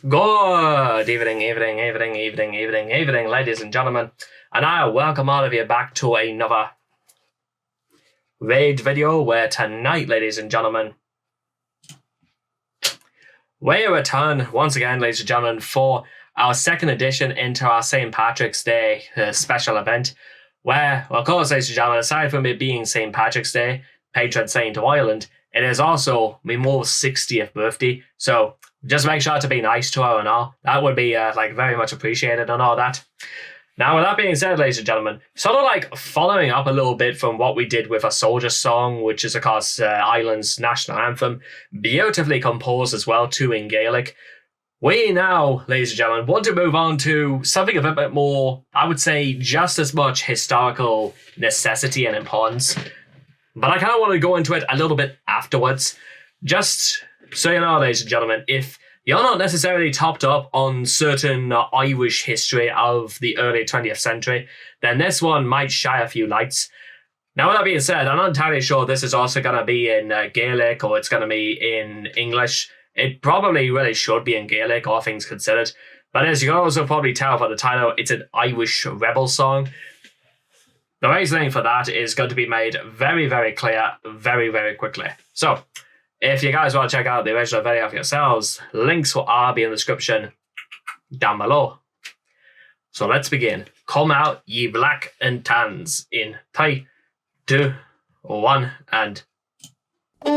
Good evening, ladies and gentlemen, and I welcome all of you back to another raid video where tonight, ladies and gentlemen, we return once again, ladies and gentlemen, for our second edition into our St. Patrick's Day special event, where, well, of course, ladies and gentlemen, aside from it being St. Patrick's Day, patron saint of Ireland, it is also my mom's 60th birthday, so just make sure to be nice to her and all. That would be very much appreciated and all that. Now, with that being said, ladies and gentlemen, sort of like following up a little bit from what we did with A Soldier Song, which is, of course, Ireland's national anthem, beautifully composed as well, too, in Gaelic. We now, ladies and gentlemen, want to move on to something a bit more, I would say, just as much historical necessity and importance. But I kind of want to go into it a little bit afterwards. Just so you know, ladies and gentlemen, if you're not necessarily topped up on certain Irish history of the early 20th century, then this one might shy a few lights. Now, with that being said, I'm not entirely sure this is also going to be in Gaelic or it's going to be in English. It probably really should be in Gaelic, all things considered. But as you can also probably tell from the title, it's an Irish rebel song. The reasoning for that is going to be made very, very clear very, very quickly. So, if you guys want to check out the original video for yourselves, links will all be in the description down below. So let's begin. Come out, ye black and tans, in 3, 2, 1, and... I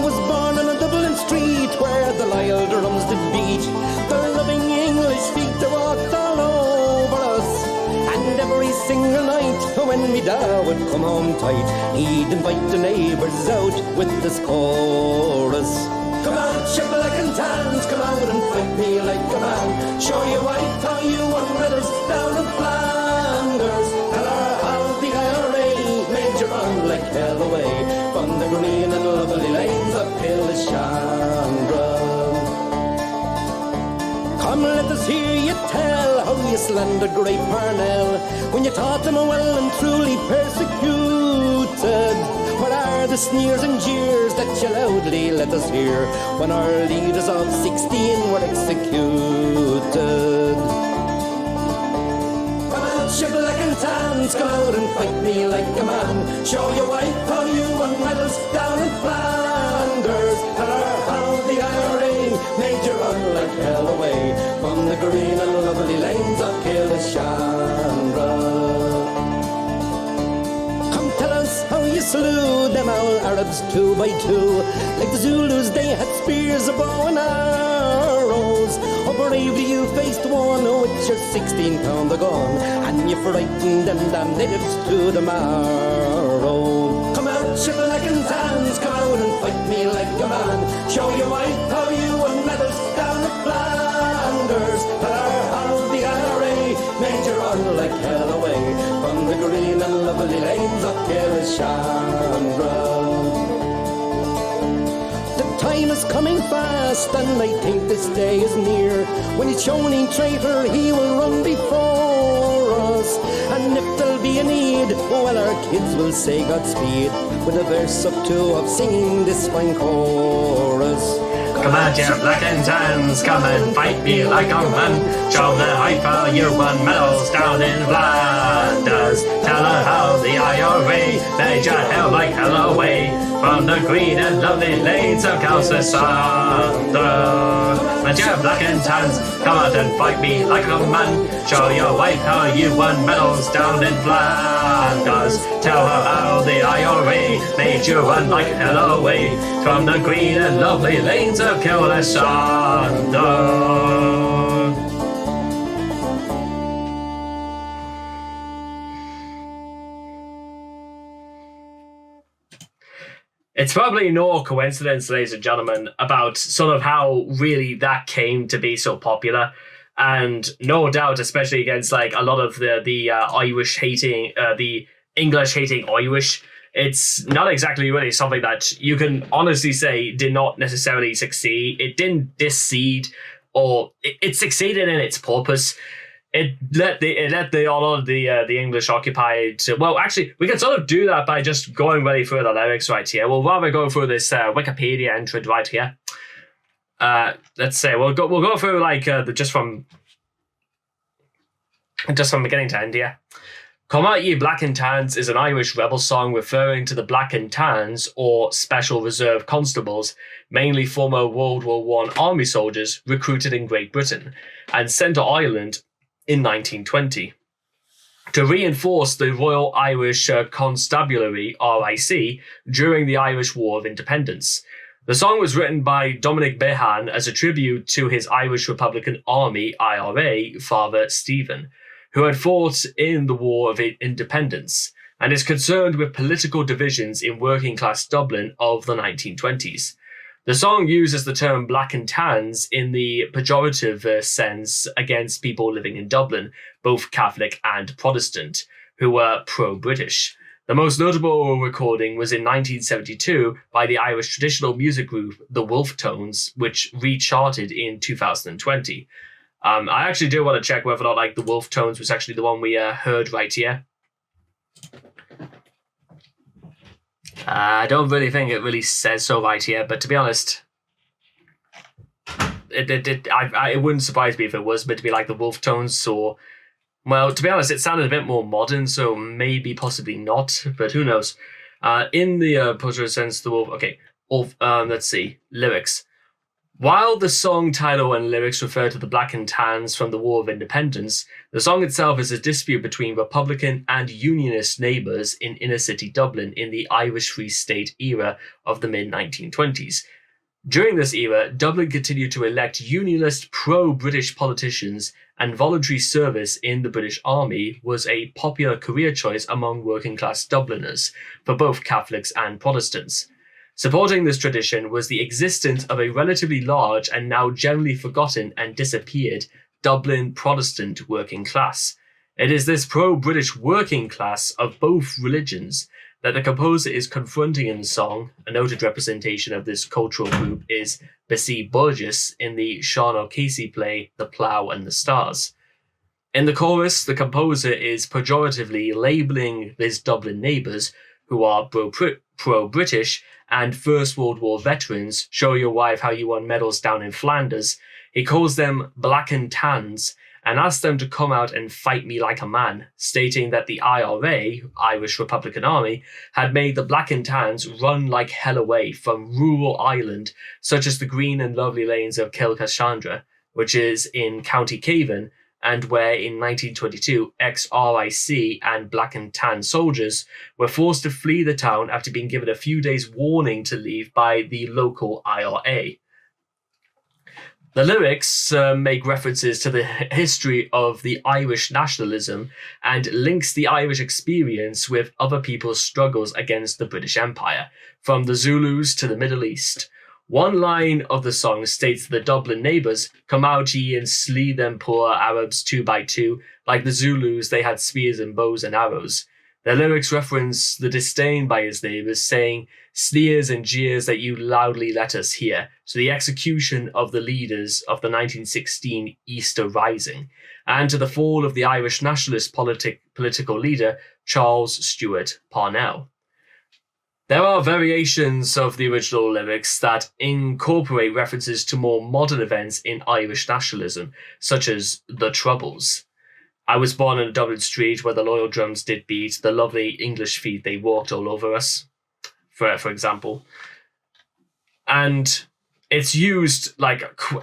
was born on a Dublin street where the Lyle drums did beat. The loving English feet they walked all over us. And every single night when me da would come home tight, he'd invite the neighbours out with this chorus. Come out, you black and tans, come out and fight me like a man. Show you white how you won medals down in Flanders. Tell her how the IRA made you run like hell away from the green and lovely lanes of Killishandra. Come, let us hear you tell how you slandered great Parnell when you taught them well and truly persecuted. What are the sneers and jeers that you loudly let us hear when our leaders of 16 were executed? Come out, you black and tans, come out and fight me like a man. Show your white how you won medals down in Flanders. Tell her how the IRA made you run like hell away from the green and lovely lanes of Killishandra. Come tell us how you slew them all Arabs 2 by 2. Like the Zulus they had spears, a bow and arrows. How bravely you faced one with your 16-pounder gun, and you frightened them damn natives to the marrow. Come out, you black and tans, come out and fight me like a man. Show your white how you won medals down in Flanders. Tell her how the IRA made you run like hell away from the green and lovely lanes of Killishandra. The time is coming fast, and I think this day is near when each Shoney traitor he will run before us. And if there'll be a need, well, our kids will say Godspeed with a verse or two of singing this fine chorus. Come out, you black and tans, come and fight me like a man. Show the hype how you won medals down in Flanders. Tell her how the IRA made you hell like hell away from the green and lovely lanes of Calcissandra. But you black and tans, come out and fight me like a man. Show your wife how you won medals down in Flanders. Tell her how the IRA made you run like hell away from the green and lovely lanes of Killishandra. It's probably no coincidence, ladies and gentlemen, about sort of how really that came to be so popular. And no doubt, especially against like a lot of the Irish hating, the English hating Irish, it's not exactly really something that you can honestly say did not necessarily succeed. It didn't disseed, or it succeeded in its purpose. a lot of the English occupied. Well, actually, we can sort of do that by just going really through the lyrics right here. We'll rather go through this Wikipedia entry right here. Let's say we'll go through like just from beginning to end here. Come Out Ye Black and Tans is an Irish rebel song referring to the Black and Tans, or Special Reserve Constables, mainly former World War I army soldiers recruited in Great Britain and sent to Ireland in 1920. To reinforce the Royal Irish Constabulary, RIC, during the Irish War of Independence. The song was written by Dominic Behan as a tribute to his Irish Republican Army, IRA, father Stephen, who had fought in the War of Independence, and is concerned with political divisions in working-class Dublin of the 1920s. The song uses the term black and tans in the pejorative sense against people living in Dublin, both Catholic and Protestant, who were pro-British. The most notable recording was in 1972 by the Irish traditional music group the Wolfe Tonnes, which recharted in 2020. I actually do want to check whether or not like the Wolfe Tonnes was actually the one we heard right here. I don't really think it really says so right here, but to be honest, it wouldn't surprise me if it was meant to be like the Wolfe Tonnes, or, well, to be honest, it sounded a bit more modern, so maybe possibly not, but who knows. In the poster sense, the Wolf. Okay, let's see lyrics. While the song title and lyrics refer to the Black and Tans from the War of Independence, the song itself is a dispute between Republican and Unionist neighbours in inner-city Dublin in the Irish Free State era of the mid-1920s. During this era, Dublin continued to elect Unionist pro-British politicians, and voluntary service in the British Army was a popular career choice among working-class Dubliners, for both Catholics and Protestants. Supporting this tradition was the existence of a relatively large and now generally forgotten and disappeared Dublin Protestant working class. It is this pro-British working class of both religions that the composer is confronting in the song. A noted representation of this cultural group is Bessie Burgess in the Sean O'Casey play The Plough and the Stars. In the chorus, the composer is pejoratively labelling his Dublin neighbours, who are pro-British and First World War veterans, show your wife how you won medals down in Flanders. He calls them black and tans and asks them to come out and fight me like a man, stating that the IRA, Irish Republican Army, had made the black and tans run like hell away from rural Ireland, such as the green and lovely lanes of Kilcashandra, which is in County Cavan, and where in 1922 ex-RIC and black and tan soldiers were forced to flee the town after being given a few days' warning to leave by the local IRA. The lyrics make references to the history of the Irish nationalism and links the Irish experience with other people's struggles against the British Empire, from the Zulus to the Middle East. One line of the song states the Dublin neighbours, come out ye and slee them poor Arabs 2 by 2, like the Zulus they had spears and bows and arrows. The lyrics reference the disdain by his neighbours, saying, sneers and jeers that you loudly let us hear, to the execution of the leaders of the 1916 Easter Rising, and to the fall of the Irish nationalist political leader Charles Stewart Parnell. There are variations of the original lyrics that incorporate references to more modern events in Irish nationalism, such as the Troubles. I was born in a Dublin street where the loyal drums did beat, the lovely English feet they walked all over us, for example. And it's used,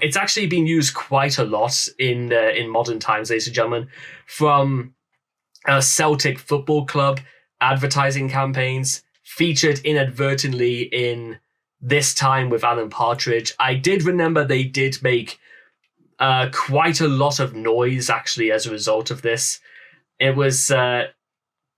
it's actually been used quite a lot in modern times, ladies and gentlemen, from a Celtic football club, advertising campaigns, featured inadvertently in This Time with Alan Partridge. I did remember they did make quite a lot of noise, actually, as a result of this. It was I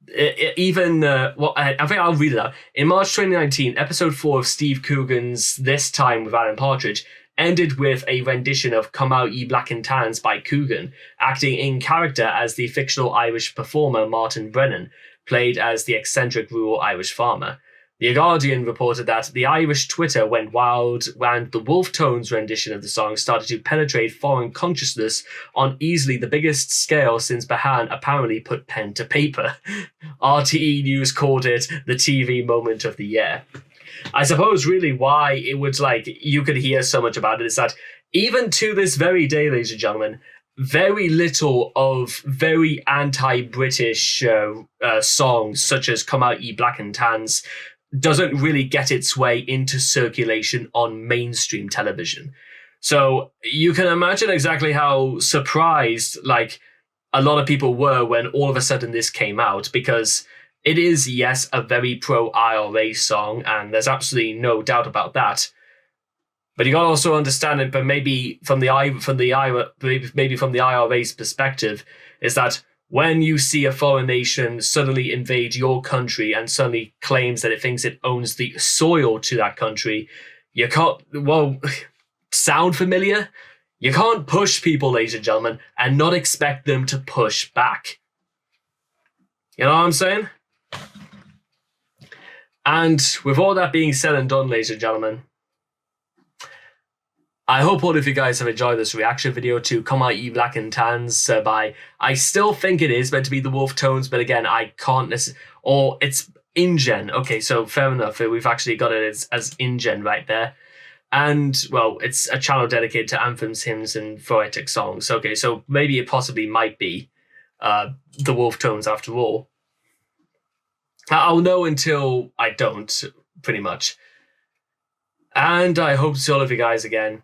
think I'll read it out. In March 2019, episode 4 of Steve Coogan's This Time with Alan Partridge ended with a rendition of Come Out Ye Black and Tans by Coogan, acting in character as the fictional Irish performer Martin Brennan, played as the eccentric rural Irish farmer. The Guardian reported that the Irish Twitter went wild when the Wolfe Tonnes rendition of the song started to penetrate foreign consciousness on easily the biggest scale since Behan apparently put pen to paper. RTE News called it the TV moment of the year. I suppose really why it would you could hear so much about it is that even to this very day, ladies and gentlemen, very little of very anti-British songs such as Come Out Ye Black and Tans doesn't really get its way into circulation on mainstream television. So you can imagine exactly how surprised a lot of people were when all of a sudden this came out, because it is, yes, a very pro-IRA song, and there's absolutely no doubt about that. But you got to also understand it, but maybe from the IRA's perspective, is that when you see a foreign nation suddenly invade your country and suddenly claims that it thinks it owns the soil to that country, you can't, sound familiar? You can't push people, ladies and gentlemen, and not expect them to push back. You know what I'm saying? And with all that being said and done, ladies and gentlemen, I hope all of you guys have enjoyed this reaction video to Come Out Ye Black and Tans by, I still think it is meant to be the Wolfe Tonnes, but again, I can't necessarily, or it's InGen. Okay, so fair enough, we've actually got it as InGen right there. And, well, it's a channel dedicated to anthems, hymns, and poetic songs. Okay, so maybe it possibly might be the Wolfe Tonnes after all. I'll know until I don't, pretty much. And I hope to see all of you guys again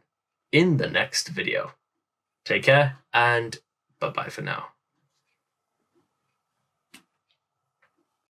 in the next video. Take care, and bye-bye for now.